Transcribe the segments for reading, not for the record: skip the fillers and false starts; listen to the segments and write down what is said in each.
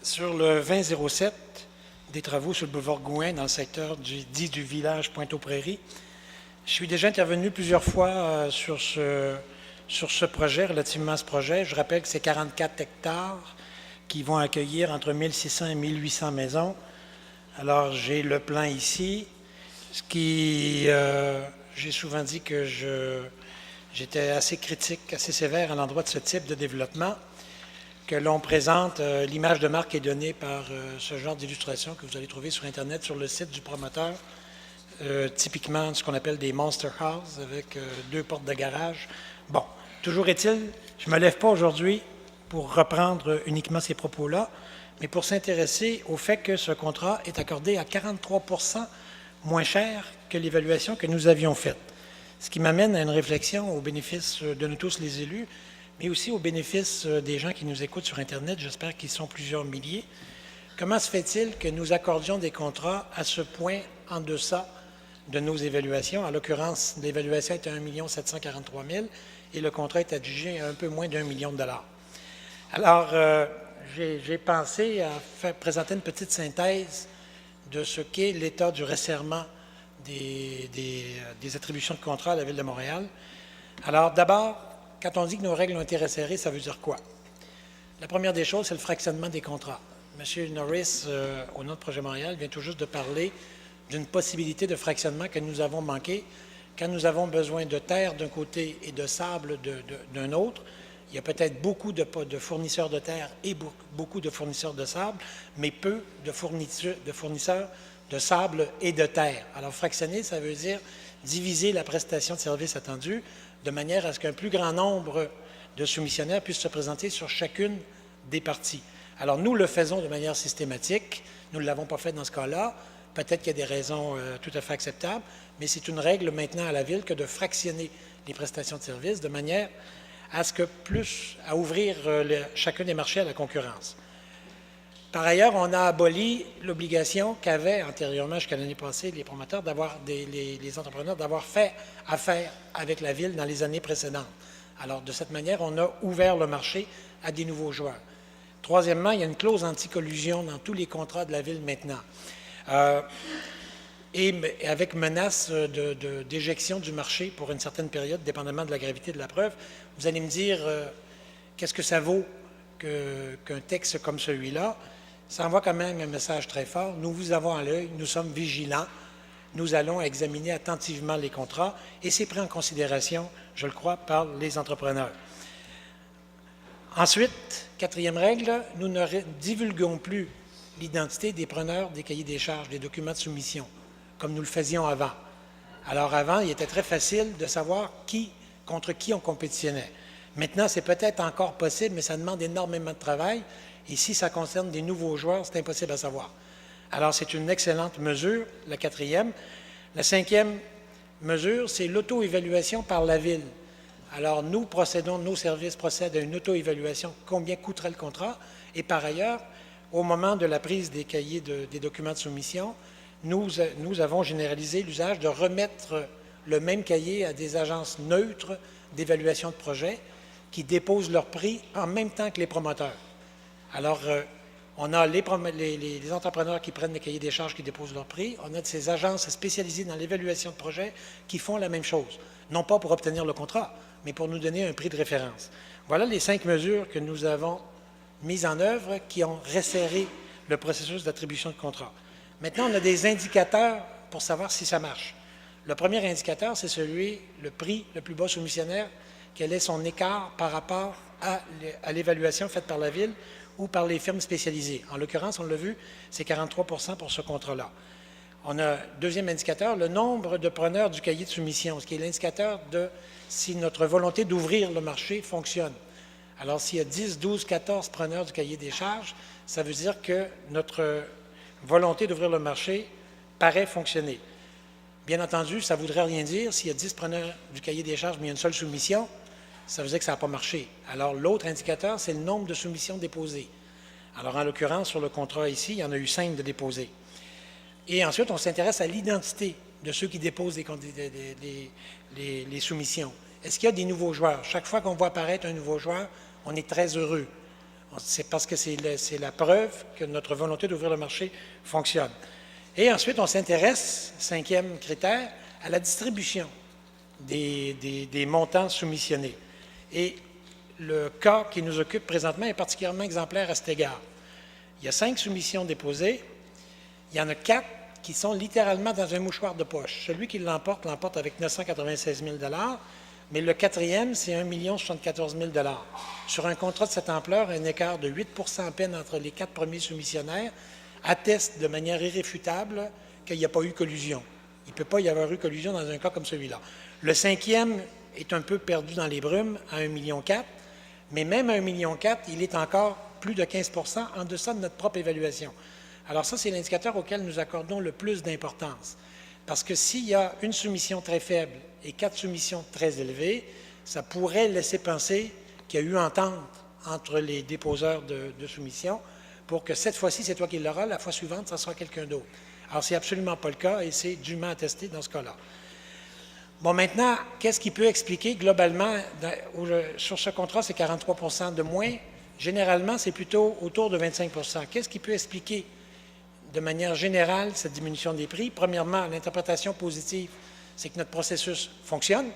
Sur le 2007, des travaux sur le boulevard Gouin, dans le secteur dit du village Pointe-aux-Prairies, je suis déjà intervenu plusieurs fois sur ce projet, relativement à ce projet. Je rappelle que c'est 44 hectares qui vont accueillir entre 1600 et 1800 maisons. Alors, j'ai le plan ici. J'ai souvent dit que j'étais assez critique, assez sévère à l'endroit de ce type de développement, que l'on présente. L'image de marque est donnée par ce genre d'illustration que vous allez trouver sur Internet, sur le site du promoteur. Typiquement ce qu'on appelle des monster houses avec 2 portes de garage. Bon, toujours est-il, je ne me lève pas aujourd'hui pour reprendre uniquement ces propos-là, mais pour s'intéresser au fait que ce contrat est accordé à 43 % moins cher que l'évaluation que nous avions faite. Ce qui m'amène à une réflexion au bénéfice de nous tous les élus, mais aussi au bénéfice des gens qui nous écoutent sur Internet, j'espère qu'ils sont plusieurs milliers. Comment se fait-il que nous accordions des contrats à ce point en deçà de nos évaluations? En l'occurrence, l'évaluation est à 1 743 000 et le contrat est adjugé à un peu moins d'1 million de dollars. Alors, j'ai pensé à présenter une petite synthèse de ce qu'est l'état du resserrement des attributions de contrat à la Ville de Montréal. Alors, d'abord, quand on dit que nos règles ont été resserrées, ça veut dire quoi? La première des choses, c'est le fractionnement des contrats. M. Norris, au nom de Projet Montréal, vient tout juste de parler d'une possibilité de fractionnement que nous avons manqué quand nous avons besoin de terre d'un côté et de sable d'un autre. Il y a peut-être beaucoup de fournisseurs de terre et beaucoup de fournisseurs de sable, mais peu de fournisseurs de sable et de terre. Alors, fractionner, ça veut dire diviser la prestation de service attendue de manière à ce qu'un plus grand nombre de soumissionnaires puissent se présenter sur chacune des parties. Alors, nous le faisons de manière systématique. Nous ne l'avons pas fait dans ce cas-là. Peut-être qu'il y a des raisons tout à fait acceptables, mais c'est une règle maintenant à la Ville que de fractionner les prestations de services de manière à ouvrir chacun des marchés à la concurrence. Par ailleurs, on a aboli l'obligation qu'avaient antérieurement, jusqu'à l'année passée, les promoteurs les entrepreneurs d'avoir fait affaire avec la Ville dans les années précédentes. Alors, de cette manière, on a ouvert le marché à des nouveaux joueurs. Troisièmement, il y a une clause anti-collusion dans tous les contrats de la Ville maintenant. Et avec menace d'éjection du marché pour une certaine période, dépendamment de la gravité de la preuve. Vous allez me dire, qu'est-ce que ça vaut qu'un texte comme celui-là? Ça envoie quand même un message très fort. Nous vous avons à l'œil, nous sommes vigilants, nous allons examiner attentivement les contrats et c'est pris en considération, je le crois, par les entrepreneurs. Ensuite, quatrième règle, nous ne divulguons plus l'identité des preneurs des cahiers des charges, des documents de soumission, comme nous le faisions avant. Alors avant, il était très facile de savoir contre qui on compétitionnait. Maintenant, c'est peut-être encore possible, mais ça demande énormément de travail. Et si ça concerne des nouveaux joueurs, c'est impossible à savoir. Alors, c'est une excellente mesure, la quatrième. La cinquième mesure, c'est l'auto-évaluation par la Ville. Alors, nos services procèdent à une auto-évaluation, combien coûterait le contrat. Et par ailleurs, au moment de la prise des cahiers des documents de soumission, nous avons généralisé l'usage de remettre le même cahier à des agences neutres d'évaluation de projet qui déposent leur prix en même temps que les promoteurs. Alors, on a les entrepreneurs qui prennent les cahiers des charges qui déposent leur prix. On a de ces agences spécialisées dans l'évaluation de projet qui font la même chose. Non pas pour obtenir le contrat, mais pour nous donner un prix de référence. Voilà les 5 mesures que nous avons mises en œuvre qui ont resserré le processus d'attribution de contrat. Maintenant, on a des indicateurs pour savoir si ça marche. Le premier indicateur, c'est le prix le plus bas soumissionnaire, quel est son écart par rapport à l'évaluation faite par la Ville ou par les firmes spécialisées. En l'occurrence, on l'a vu, c'est 43 % pour ce contrat-là. On a, deuxième indicateur, le nombre de preneurs du cahier de soumission, ce qui est l'indicateur de si notre volonté d'ouvrir le marché fonctionne. Alors, s'il y a 10, 12, 14 preneurs du cahier des charges, ça veut dire que notre volonté d'ouvrir le marché paraît fonctionner. Bien entendu, ça ne voudrait rien dire. S'il y a 10 preneurs du cahier des charges, mais il y a une seule soumission, ça veut dire que ça n'a pas marché. Alors, l'autre indicateur, c'est le nombre de soumissions déposées. Alors, en l'occurrence, sur le contrat ici, il y en a eu 5 de déposés. Et ensuite, on s'intéresse à l'identité de ceux qui déposent les soumissions. Est-ce qu'il y a des nouveaux joueurs? Chaque fois qu'on voit apparaître un nouveau joueur, on est très heureux. C'est parce que c'est la preuve que notre volonté d'ouvrir le marché fonctionne. Et ensuite, on s'intéresse, 5e critère, à la distribution des montants soumissionnés. Et le cas qui nous occupe présentement est particulièrement exemplaire à cet égard. Il y a 5 soumissions déposées. Il y en a 4 qui sont littéralement dans un mouchoir de poche. Celui qui l'emporte avec 996 000 $, mais le 4e, c'est 1 074 000 $. Sur un contrat de cette ampleur, un écart de 8 à peine entre les 4 premiers soumissionnaires atteste de manière irréfutable qu'il n'y a pas eu collusion. Il ne peut pas y avoir eu collusion dans un cas comme celui-là. Le 5e est un peu perdu dans les brumes à 1,4 million, mais même à 1,4 million, il est encore plus de 15 en deçà de notre propre évaluation. Alors ça, c'est l'indicateur auquel nous accordons le plus d'importance. Parce que s'il y a une soumission très faible et 4 soumissions très élevées, ça pourrait laisser penser qu'il y a eu entente entre les déposeurs de soumission pour que cette fois-ci, c'est toi qui l'auras, la fois suivante, ça sera quelqu'un d'autre. Alors, c'est absolument pas le cas et c'est dûment attesté dans ce cas-là. Bon, maintenant, qu'est-ce qui peut expliquer globalement, sur ce contrat, c'est 43 de moins. Généralement, c'est plutôt autour de 25 Qu'est-ce qui peut expliquer de manière générale cette diminution des prix? Premièrement, l'interprétation positive, c'est que notre processus fonctionne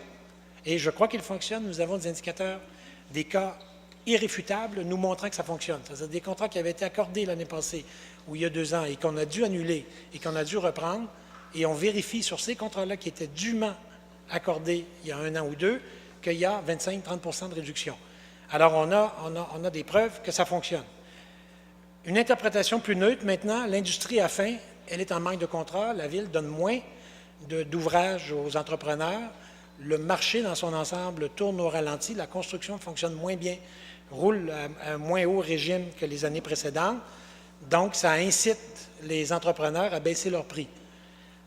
et je crois qu'il fonctionne. Nous avons des indicateurs, des cas irréfutables nous montrant que ça fonctionne. C'est-à-dire des contrats qui avaient été accordés l'année passée ou il y a 2 ans et qu'on a dû annuler et qu'on a dû reprendre et on vérifie sur ces contrats-là qui étaient dûment accordés il y a 1 an ou 2 qu'il y a 25-30 de réduction. Alors, on a des preuves que ça fonctionne. Une interprétation plus neutre, maintenant, l'industrie a faim, elle est en manque de contrats, la Ville donne moins d'ouvrages aux entrepreneurs, le marché dans son ensemble tourne au ralenti, la construction fonctionne moins bien, roule à un moins haut régime que les années précédentes, donc ça incite les entrepreneurs à baisser leurs prix.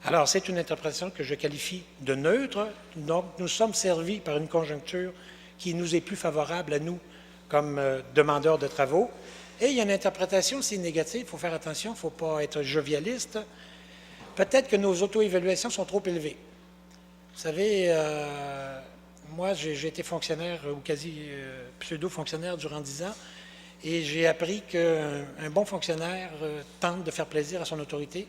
Alors, c'est une interprétation que je qualifie de neutre, donc nous sommes servis par une conjoncture qui nous est plus favorable à nous comme demandeurs de travaux. Et il y a une interprétation aussi négative, il faut faire attention, il ne faut pas être jovialiste. Peut-être que nos auto-évaluations sont trop élevées. Vous savez, moi, j'ai été fonctionnaire ou quasi pseudo-fonctionnaire durant 10 ans et j'ai appris qu'un bon fonctionnaire tente de faire plaisir à son autorité.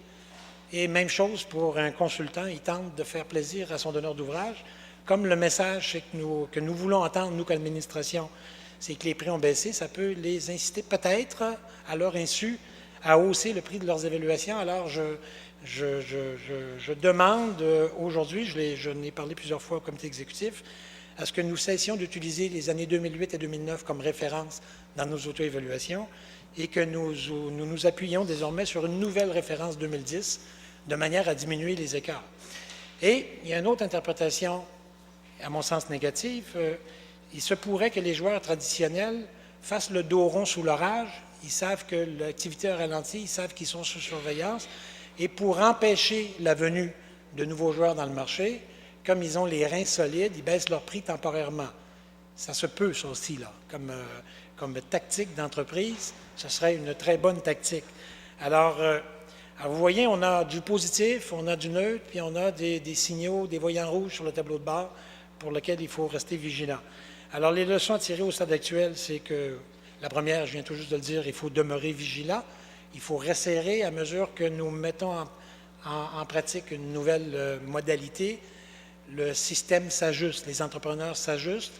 Et même chose pour un consultant, il tente de faire plaisir à son donneur d'ouvrage. Comme le message que nous voulons entendre, nous, qu'administration, c'est que les prix ont baissé, ça peut les inciter peut-être, à leur insu, à hausser le prix de leurs évaluations. Alors, je demande aujourd'hui, je n'ai parlé plusieurs fois au comité exécutif, à ce que nous cessions d'utiliser les années 2008 et 2009 comme référence dans nos auto-évaluations et que nous appuyions désormais sur une nouvelle référence 2010 de manière à diminuer les écarts. Et il y a une autre interprétation, à mon sens négative, il se pourrait que les joueurs traditionnels fassent le dos rond sous l'orage, ils savent que l'activité a ralenti, ils savent qu'ils sont sous surveillance, et pour empêcher la venue de nouveaux joueurs dans le marché, comme ils ont les reins solides, ils baissent leur prix temporairement. Ça se peut, ça aussi, là, comme tactique d'entreprise, ce serait une très bonne tactique. Alors, vous voyez, on a du positif, on a du neutre, puis on a des signaux, des voyants rouges sur le tableau de bord pour lesquels il faut rester vigilant. Alors, les leçons à tirer au stade actuel, c'est que la première, je viens tout juste de le dire, il faut demeurer vigilant, il faut resserrer à mesure que nous mettons en pratique une nouvelle modalité. Le système s'ajuste, les entrepreneurs s'ajustent,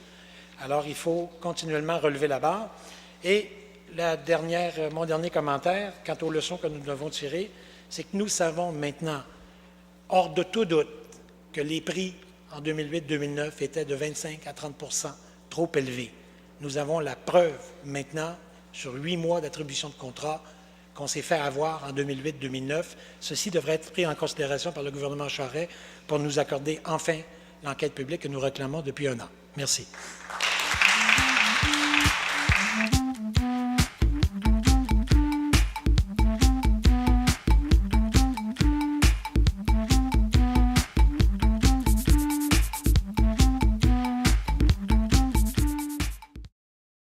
alors il faut continuellement relever la barre. Et mon dernier commentaire, quant aux leçons que nous devons tirer, c'est que nous savons maintenant, hors de tout doute, que les prix en 2008-2009 étaient de 25 à 30 trop élevés. Nous avons la preuve maintenant, sur 8 mois d'attribution de contrat, qu'on s'est fait avoir en 2008-2009. Ceci devrait être pris en considération par le gouvernement Charest pour nous accorder enfin l'enquête publique que nous réclamons depuis 1 an. Merci.